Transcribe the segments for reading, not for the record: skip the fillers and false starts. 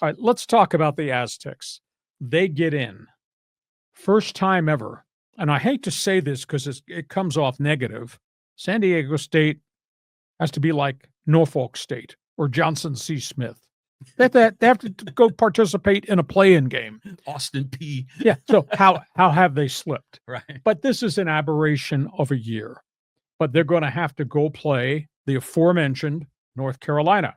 All right, let's talk about the Aztecs. They get in. First time ever. And I hate to say this because it comes off negative. San Diego State has to be like Norfolk State or Johnson C. Smith. They have to go participate in a play-in game. Austin P. Yeah. So how have they slipped? Right. But this is an aberration of a year. But they're going to have to go play the aforementioned North Carolina.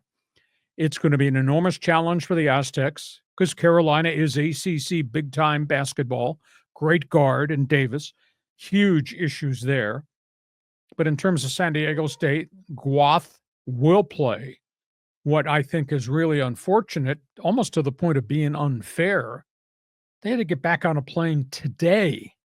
It's going to be an enormous challenge for the Aztecs because Carolina is ACC big-time basketball. Great guard in Davis. Huge issues there. But in terms of San Diego State, Guath will play. What I think is really unfortunate, almost to the point of being unfair, they had to get back on a plane today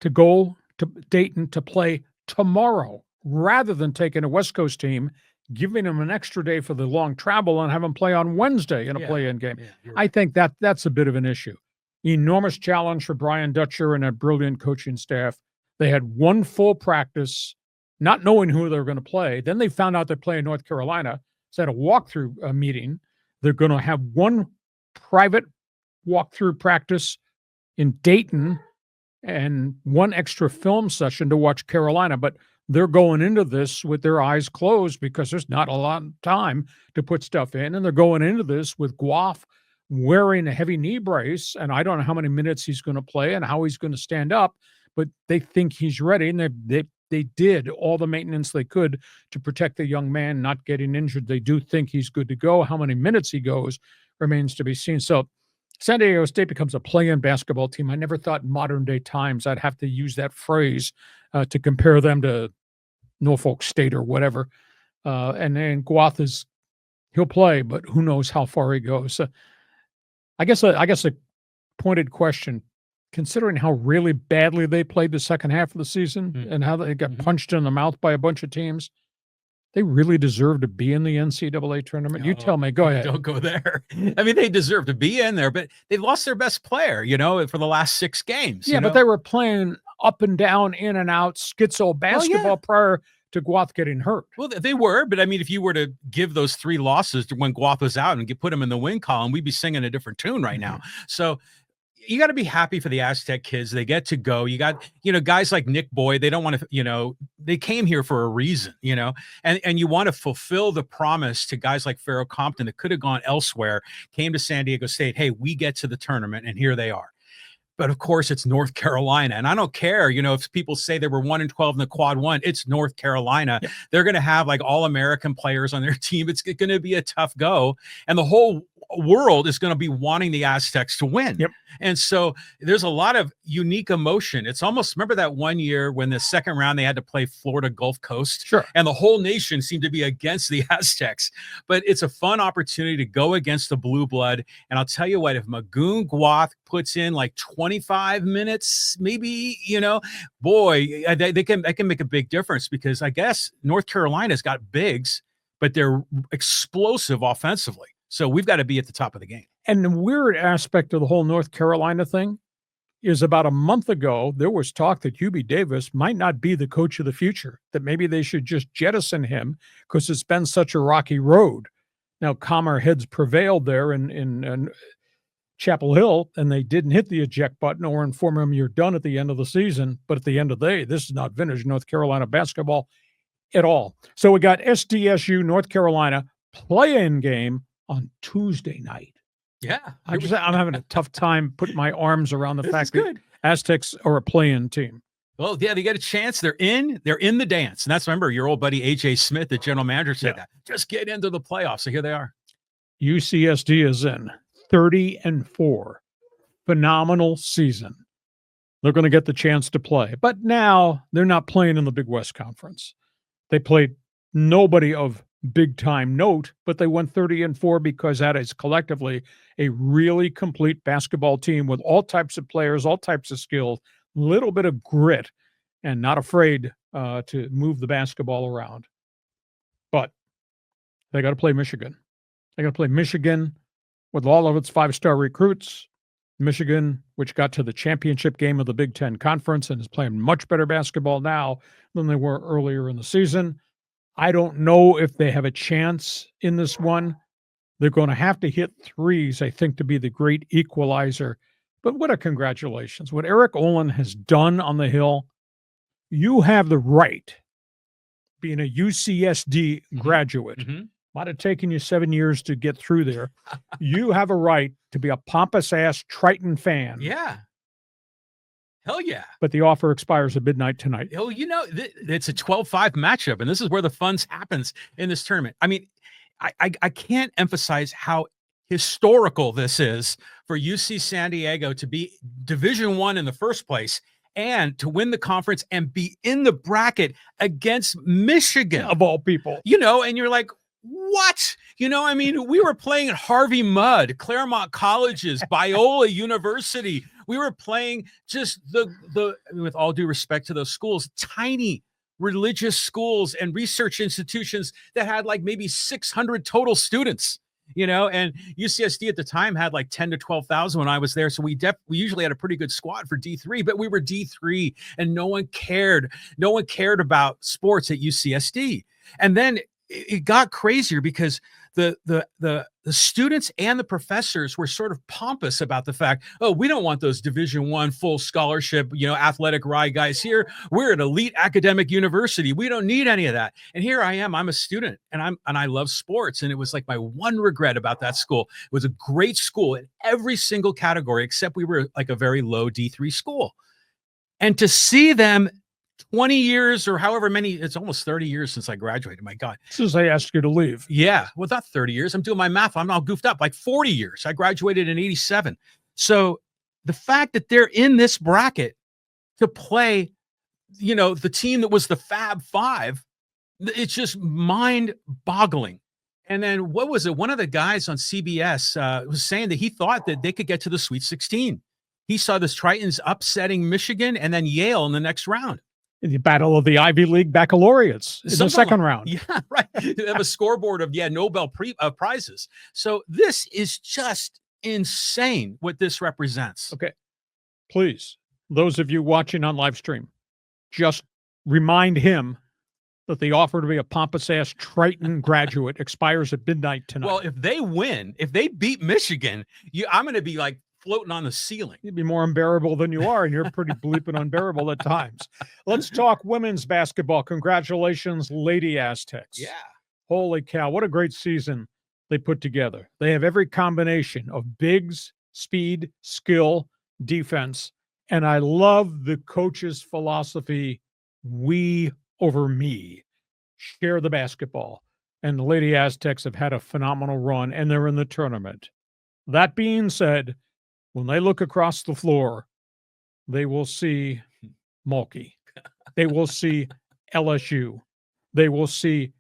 to go to Dayton to play tomorrow rather than taking a West Coast team, giving them an extra day for the long travel and have them play on Wednesday in a play-in game. Yeah, I think that's a bit of an issue. Enormous challenge for Brian Dutcher and a brilliant coaching staff. They had one full practice, not knowing who they were going to play. Then they found out they're playing North Carolina. So at a walkthrough meeting, they're going to have one private walkthrough practice in Dayton and one extra film session to watch Carolina. But they're going into this with their eyes closed because there's not a lot of time to put stuff in. And they're going into this with Guath wearing a heavy knee brace. And I don't know how many minutes he's going to play and how he's going to stand up, but they think he's ready. And they did all the maintenance they could to protect the young man not getting injured. They do think he's good to go. How many minutes he goes remains to be seen. So San Diego State becomes a play-in basketball team. I never thought in modern day times I'd have to use that phrase to compare them to Norfolk State or whatever. And then Guath he'll play, but who knows how far he goes. I guess a pointed question, considering how really badly they played the second half of the season and how they got punched in the mouth by a bunch of teams, they really deserve to be in the NCAA tournament. You tell me. Go ahead. Don't go there. I mean, they deserve to be in there, but they've lost their best player, for the last 6 games. Yeah, but they were playing up and down, in and out, schizo basketball prior to Guath getting hurt. Well, they were, but I mean, if you were to give those 3 losses to when Guath was out and put them in the win column, we'd be singing a different tune right now. So you got to be happy for the Aztec kids. They get to go. You got, guys like Nick Boyd. They don't want to, they came here for a reason, and you want to fulfill the promise to guys like Pharaoh Compton that could have gone elsewhere, came to San Diego State. Hey, we get to the tournament, and here they are. But of course, it's North Carolina. And I don't care, if people say they were 1-12 in the quad 1, it's North Carolina. Yeah. They're going to have like all-American players on their team. It's going to be a tough go. And the whole world is going to be wanting the Aztecs to win. Yep. And so there's a lot of unique emotion. It's almost, remember that one year when the second round they had to play Florida Gulf Coast? Sure. And the whole nation seemed to be against the Aztecs. But it's a fun opportunity to go against the blue blood. And I'll tell you what, if Magoon Guath puts in like 25 minutes, maybe, boy, they can make a big difference, because I guess North Carolina's got bigs, but they're explosive offensively. So we've got to be at the top of the game. And the weird aspect of the whole North Carolina thing is about a month ago, there was talk that Hubie Davis might not be the coach of the future, that maybe they should just jettison him because it's been such a rocky road. Now, calmer heads prevailed there in Chapel Hill, and they didn't hit the eject button or inform him you're done at the end of the season. But at the end of the day, this is not vintage North Carolina basketball at all. So we got SDSU, North Carolina, play-in game on Tuesday night. Yeah. I'm having a tough time putting my arms around the fact that Aztecs are a play-in team. Well, yeah, they get a chance. They're in the dance. And that's, remember, your old buddy, AJ Smith, the general manager, said that. Just get into the playoffs. So here they are. UCSD is in 30-4. Phenomenal season. They're going to get the chance to play. But now they're not playing in the Big West Conference. They played nobody of big-time note, but they went 30-4 because that is collectively a really complete basketball team with all types of players, all types of skills, little bit of grit, and not afraid to move the basketball around. But they got to play Michigan. They got to play Michigan with all of its 5-star recruits. Michigan, which got to the championship game of the Big Ten Conference and is playing much better basketball now than they were earlier in the season. I don't know if they have a chance in this one. They're going to have to hit threes, I think, to be the great equalizer. But what a congratulations. What Eric Olin has done on the Hill, you have the right, being a UCSD graduate, Mhm. might have taken you 7 years to get through there. You have a right to be a pompous ass Triton fan. Yeah. Hell yeah. But the offer expires at midnight tonight. Oh, it's a 12-5 matchup, and this is where the fun happens in this tournament. I mean, I can't emphasize how historical this is for UC San Diego to be Division I in the first place and to win the conference and be in the bracket against Michigan. Of all people. And you're like, what? I mean, we were playing at Harvey Mudd, Claremont Colleges, Biola University. We were playing just with all due respect to those schools, tiny religious schools and research institutions that had like maybe 600 total students, and UCSD at the time had like 10 to 12,000 when I was there. So we usually had a pretty good squad for D3, but we were D3 and no one cared. No one cared about sports at UCSD. And then it got crazier because the students and the professors were sort of pompous about the fact, oh, we don't want those Division I full scholarship, athletic rye guys here. We're an elite academic university. We don't need any of that. And here I am. I'm a student and I love sports. And it was like my one regret about that school. It was a great school in every single category, except we were like a very low D3 school. And to see them 20 years or however many, it's almost 30 years since I graduated. My God. Since I asked you to leave. Yeah. Well, not 30 years. I'm doing my math. I'm all goofed up. Like 40 years. I graduated in 87. So the fact that they're in this bracket to play, the team that was the Fab Five, it's just mind boggling. And then what was it? One of the guys on CBS was saying that he thought that they could get to the Sweet 16. He saw the Tritons upsetting Michigan and then Yale in the next round. In the battle of the Ivy League baccalaureates in the second round. Yeah, right. They have a scoreboard of Nobel prizes. So this is just insane what this represents. Okay. Please, those of you watching on live stream, just remind him that the offer to be a pompous ass Triton graduate expires at midnight tonight. Well, if they win, if they beat Michigan, I'm going to be like floating on the ceiling. You'd be more unbearable than you are, and you're pretty bleeping unbearable at times. Let's talk women's basketball. Congratulations, Lady Aztecs. Yeah. Holy cow, what a great season they put together. They have every combination of bigs, speed, skill, defense, and I love the coach's philosophy, we over me. Share the basketball. And the Lady Aztecs have had a phenomenal run, and they're in the tournament. That being said, when they look across the floor, they will see Mulkey. They will see LSU. They will see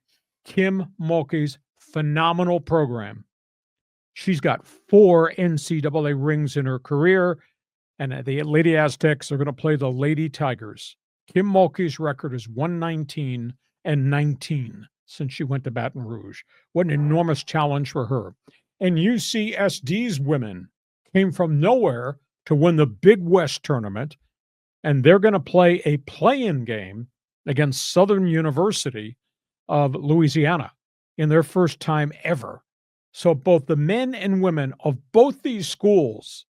Kim Mulkey's phenomenal program. She's got 4 NCAA rings in her career, and the Lady Aztecs are going to play the Lady Tigers. Kim Mulkey's record is 119-19 since she went to Baton Rouge. What an enormous challenge for her. And UCSD's women came from nowhere to win the Big West tournament, and they're going to play a play-in game against Southern University of Louisiana in their first time ever. So both the men and women of both these schools,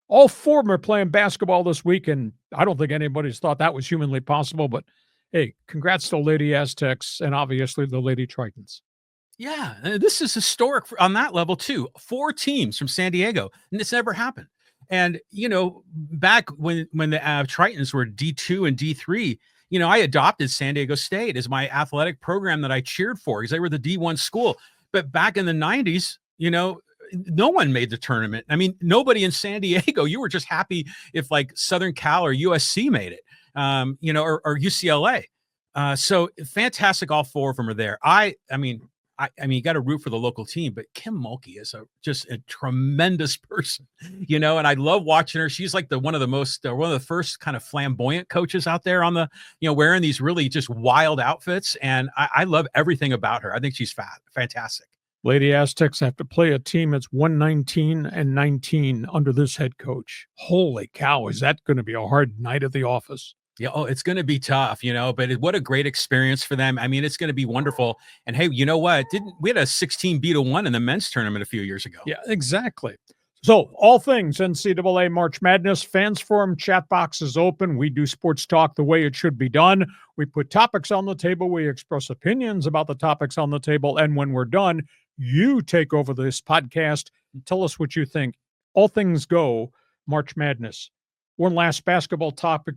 all 4 of them are playing basketball this week, and I don't think anybody's thought that was humanly possible, but hey, congrats to Lady Aztecs and obviously the Lady Tritons. Yeah, this is historic on that level too. 4 teams from San Diego, and it's never happened. And back when the Tritons were D2 and D3, I adopted San Diego State as my athletic program that I cheered for because they were the D1 school. But back in the 90s, no one made the tournament. I mean, nobody in San Diego. You were just happy if like Southern Cal or USC made it, or UCLA. So fantastic. All 4 of them are there. I mean, you got to root for the local team, but Kim Mulkey is just a tremendous person, and I love watching her. She's like one of the first kind of flamboyant coaches out there on the, wearing these really just wild outfits. And I love everything about her. I think she's fantastic. Lady Aztecs have to play a team that's 119-19 under this head coach. Holy cow, is that going to be a hard night at the office? Yeah, oh, it's going to be tough, but what a great experience for them. I mean, it's going to be wonderful. And hey, you know what? Didn't we had a 16-1 in the men's tournament a few years ago? Yeah, exactly. So, all things NCAA March Madness, fans forum chat box is open. We do sports talk the way it should be done. We put topics on the table. We express opinions about the topics on the table. And when we're done, you take over this podcast and tell us what you think. All things go March Madness. One last basketball topic